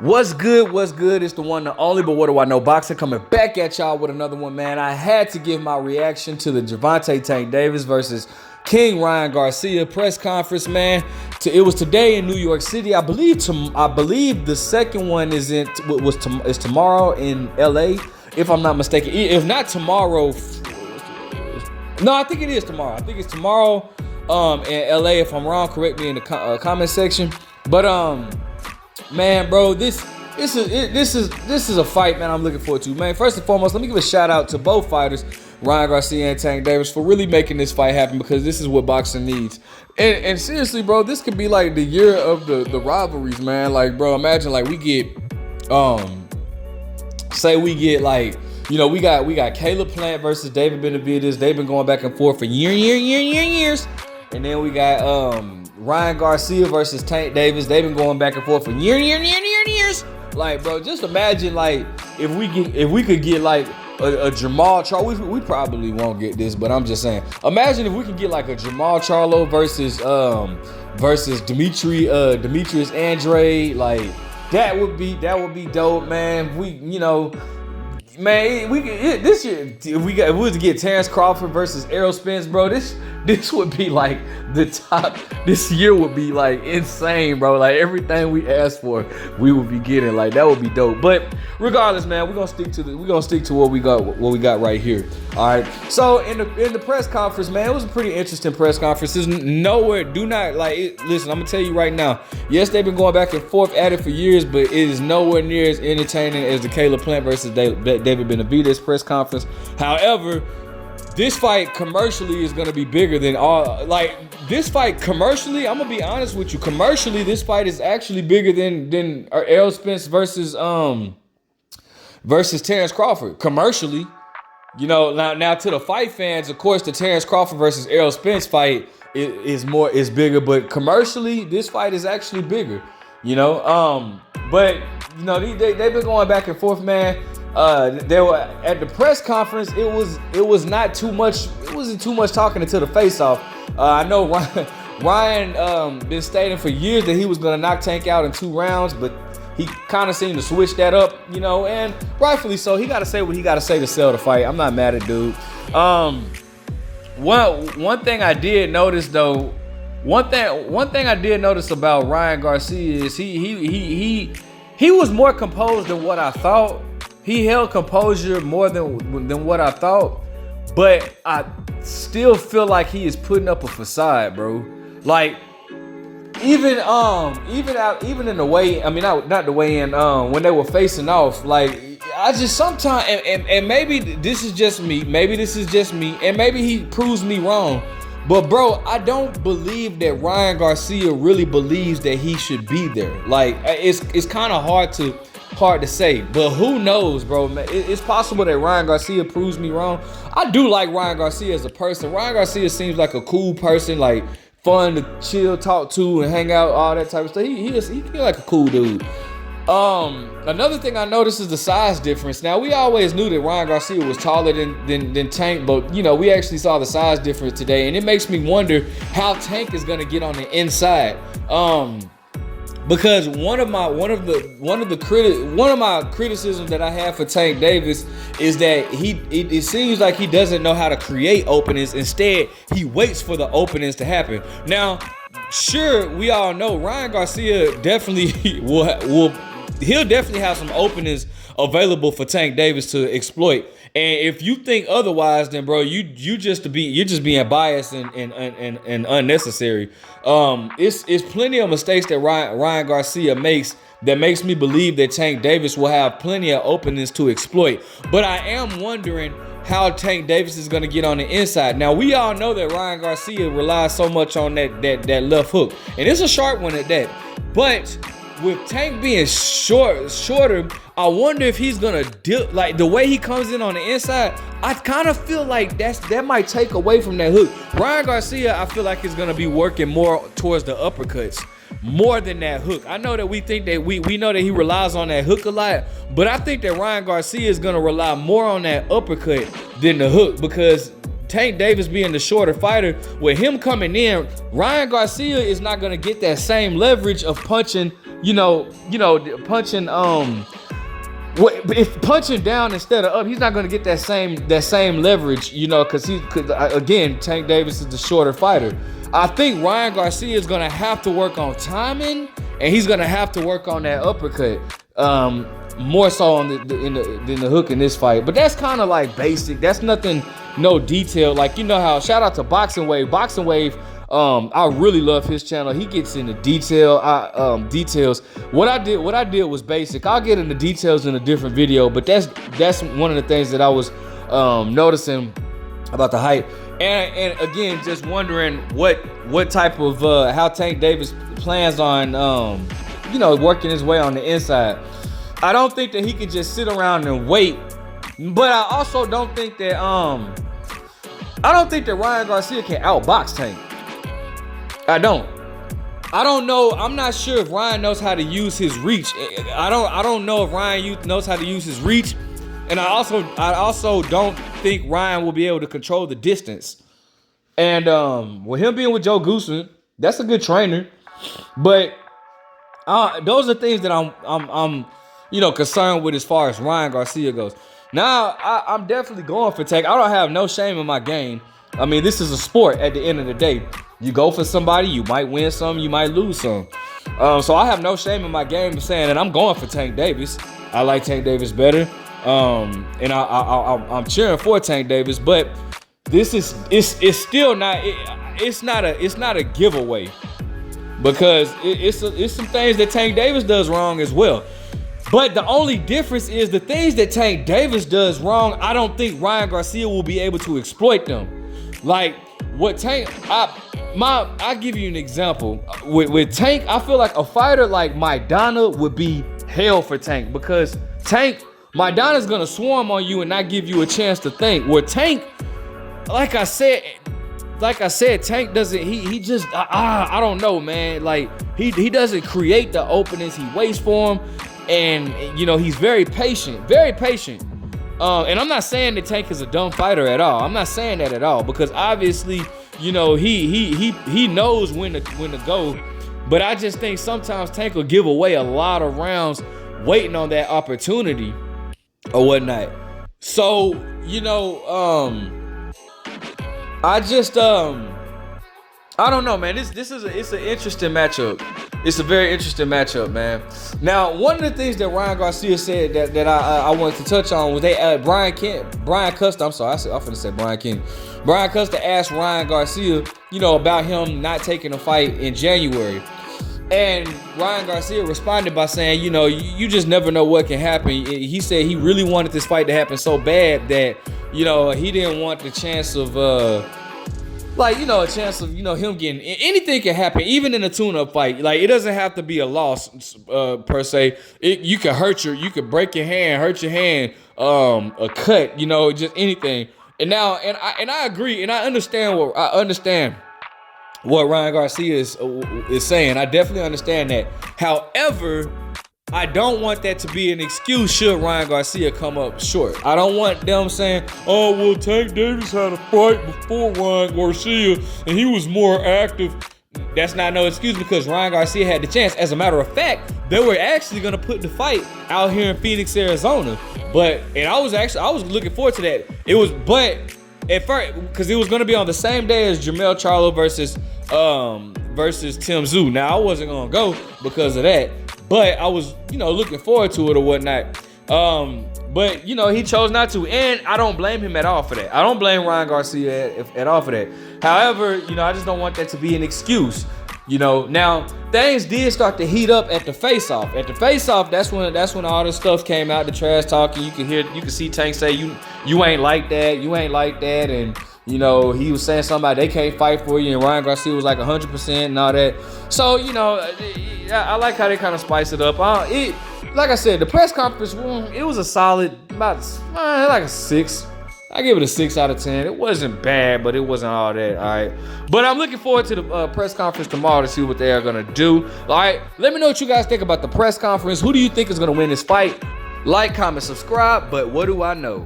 What's good? What's good? It's the one, the only, but what do I know? Boxing coming back at y'all with another one, man. I had to give my reaction to the Gervonta Tank Davis versus King Ryan Garcia press conference, man. It was today in New York City. I believe the second one is tomorrow in LA, if I'm not mistaken. If not tomorrow, no, I think it is tomorrow. I think it's tomorrow in LA. If I'm wrong, correct me in the comment section. But man, bro, this is a fight, man, I'm looking forward to. Man, first and foremost, let me give a shout out to both fighters, Ryan Garcia and Tank Davis, for really making this fight happen, because this is what boxing needs. And seriously, bro, this could be like the year of the rivalries, man. Like, bro, imagine like we get say we get like, you know, we got Caleb Plant versus David Benavidez. They've been going back and forth for years. And then we got Ryan Garcia versus Tank Davis. They've been going back and forth for years. Like, bro, just imagine like if we could get like a Jamal Charlo. We probably won't get this, but I'm just saying. Imagine if we could get like a Jamal Charlo versus Demetrius Andrade. Like that would be dope, man. Man, this year if we was to get Terrence Crawford versus Errol Spence, bro, this would be like the top. This year would be like insane, bro. Like everything we asked for, we would be getting. Like that would be dope. But regardless, man, we're gonna stick to what we got right here. All right. So in the press conference, man, it was a pretty interesting press conference. There's nowhere. Do not like it. Listen, I'm gonna tell you right now. Yes, they've been going back and forth at it for years, but it is nowhere near as entertaining as the Caleb Plant versus David Benavidez press conference. However, this fight commercially is gonna be bigger than all. Like this fight commercially, I'm gonna be honest with you. Commercially, this fight is actually bigger than Errol Spence versus Terrence Crawford. Commercially, you know, now to the fight fans, of course, the Terrence Crawford versus Errol Spence fight is bigger, but commercially, this fight is actually bigger. You know, but you know they've been going back and forth, man. They were at the press conference. It was not too much. It wasn't too much talking until the face-off. I know Ryan been stating for years that he was gonna knock Tank out in 2 rounds, but he kind of seemed to switch that up, you know, and rightfully so. He got to say what he got to say to sell the fight. I'm not mad at dude. One thing I did notice though. One thing I did notice about Ryan Garcia is he was more composed than what I thought. He held composure more than what I thought, but I still feel like he is putting up a facade, bro. Like even in the way, I mean not the way in when they were facing off, like I just sometimes and maybe this is just me, and maybe he proves me wrong. But bro, I don't believe that Ryan Garcia really believes that he should be there. Like it's kind of hard to say, but who knows, bro? It's possible that Ryan Garcia proves me wrong. I do like Ryan Garcia as a person. Ryan Garcia seems like a cool person, like fun to chill, talk to, and hang out, all that type of stuff. He feels like a cool dude. Another thing I noticed is the size difference. Now, we always knew that Ryan Garcia was taller than Tank, but you know, we actually saw the size difference today, and it makes me wonder how Tank is gonna get on the inside. Because one of my criticisms that I have for Tank Davis is that it seems like he doesn't know how to create openings. Instead, he waits for the openings to happen. Now, sure, we all know Ryan Garcia definitely he'll definitely have some openings available for Tank Davis to exploit. And if you think otherwise, then bro, you're just being biased and unnecessary. It's plenty of mistakes that Ryan Garcia makes that makes me believe that Tank Davis will have plenty of openings to exploit. But I am wondering how Tank Davis is going to get on the inside. Now, we all know that Ryan Garcia relies so much on that left hook, and it's a sharp one at that. But with Tank being shorter, I wonder if he's gonna like the way he comes in on the inside. I kind of feel like that might take away from that hook. Ryan Garcia, I feel like is gonna be working more towards the uppercuts more than that hook. I know that we think that we know that he relies on that hook a lot, but I think that Ryan Garcia is gonna rely more on that uppercut than the hook, because Tank Davis being the shorter fighter, with him coming in, Ryan Garcia is not gonna get that same leverage of punching, punching if punching down instead of up, he's not gonna get that same leverage, because again, Tank Davis is the shorter fighter. I think Ryan Garcia is gonna have to work on timing, and he's gonna have to work on that uppercut. More so on than the hook in this fight. But that's kind of like basic. That's nothing, no detail. Like, how, shout out to Boxing Wave. Boxing Wave, I really love his channel. He gets into details. What I did was basic. I'll get into details in a different video, but that's one of the things that I was noticing about the height. And again, just wondering what type of how Tank Davis plans on working his way on the inside. I don't think that he can just sit around and wait, but I also don't think that Ryan Garcia can outbox Tank. I don't know. I'm not sure if Ryan knows how to use his reach. I don't know if Ryan knows how to use his reach, and I also don't think Ryan will be able to control the distance. And with him being with Joe Goossen, that's a good trainer, but those are things that I'm concerned with as far as Ryan Garcia goes. Now, I'm definitely going for Tank. I don't have no shame in my game. I mean, this is a sport at the end of the day. You go for somebody, you might win some, you might lose some. So I have no shame in my game of saying that I'm going for Tank Davis. I like Tank Davis better. And I'm cheering for Tank Davis, but it's still not, it's not a giveaway, because it's some things that Tank Davis does wrong as well. But the only difference is the things that Tank Davis does wrong, I don't think Ryan Garcia will be able to exploit them. Like what Tank, I'll give you an example. With Tank, I feel like a fighter like Maidana would be hell for Tank, because Maidana's gonna swarm on you and not give you a chance to think. Where Tank, like I said, Tank doesn't, he just, I don't know, man. Like he doesn't create the openings, he waits for them. And he's very patient. And I'm not saying that Tank is a dumb fighter at all. I'm not saying that at all, because obviously, he knows when to go. But I just think sometimes Tank will give away a lot of rounds waiting on that opportunity or whatnot. So, I don't know, man. It's an interesting matchup. It's a very interesting matchup, man. Now, one of the things that Ryan Garcia said that I wanted to touch on was Brian Custer. I'm sorry, I'm finna say Brian King. Brian Custer asked Ryan Garcia, about him not taking a fight in January. And Ryan Garcia responded by saying, you just never know what can happen. He said he really wanted this fight to happen so bad that, he didn't want the chance of him getting, anything can happen, even in a tune-up fight. Like, it doesn't have to be a loss per se. You could break your hand, hurt your hand, a cut, just anything. And I agree, and I understand what Ryan Garcia is saying. I definitely understand that. However, I don't want that to be an excuse should Ryan Garcia come up short. I don't want them saying, oh, well, Tank Davis had a fight before Ryan Garcia and he was more active. That's not no excuse, because Ryan Garcia had the chance. As a matter of fact, they were actually going to put the fight out here in Phoenix, Arizona. And I was looking forward to that. At first, because it was going to be on the same day as Jermell Charlo versus Tim Tszyu. Now, I wasn't going to go because of that. But I was, looking forward to it or whatnot. But, he chose not to. And I don't blame him at all for that. I don't blame Ryan Garcia at all for that. However, I just don't want that to be an excuse. Now, things did start to heat up at the face-off. At the face-off, that's when all this stuff came out, the trash talking. You can see Tank say, you ain't like that, and he was saying something about they can't fight for you, and Ryan Garcia was like 100% and all that. So, I like how they kind of spice it up. Like I said, the press conference, it was a solid, about like a 6. I give it a 6 out of 10. It wasn't bad, but it wasn't all that, all right? But I'm looking forward to the press conference tomorrow to see what they are going to do. All right, let me know what you guys think about the press conference. Who do you think is going to win this fight? Like, comment, subscribe, but what do I know?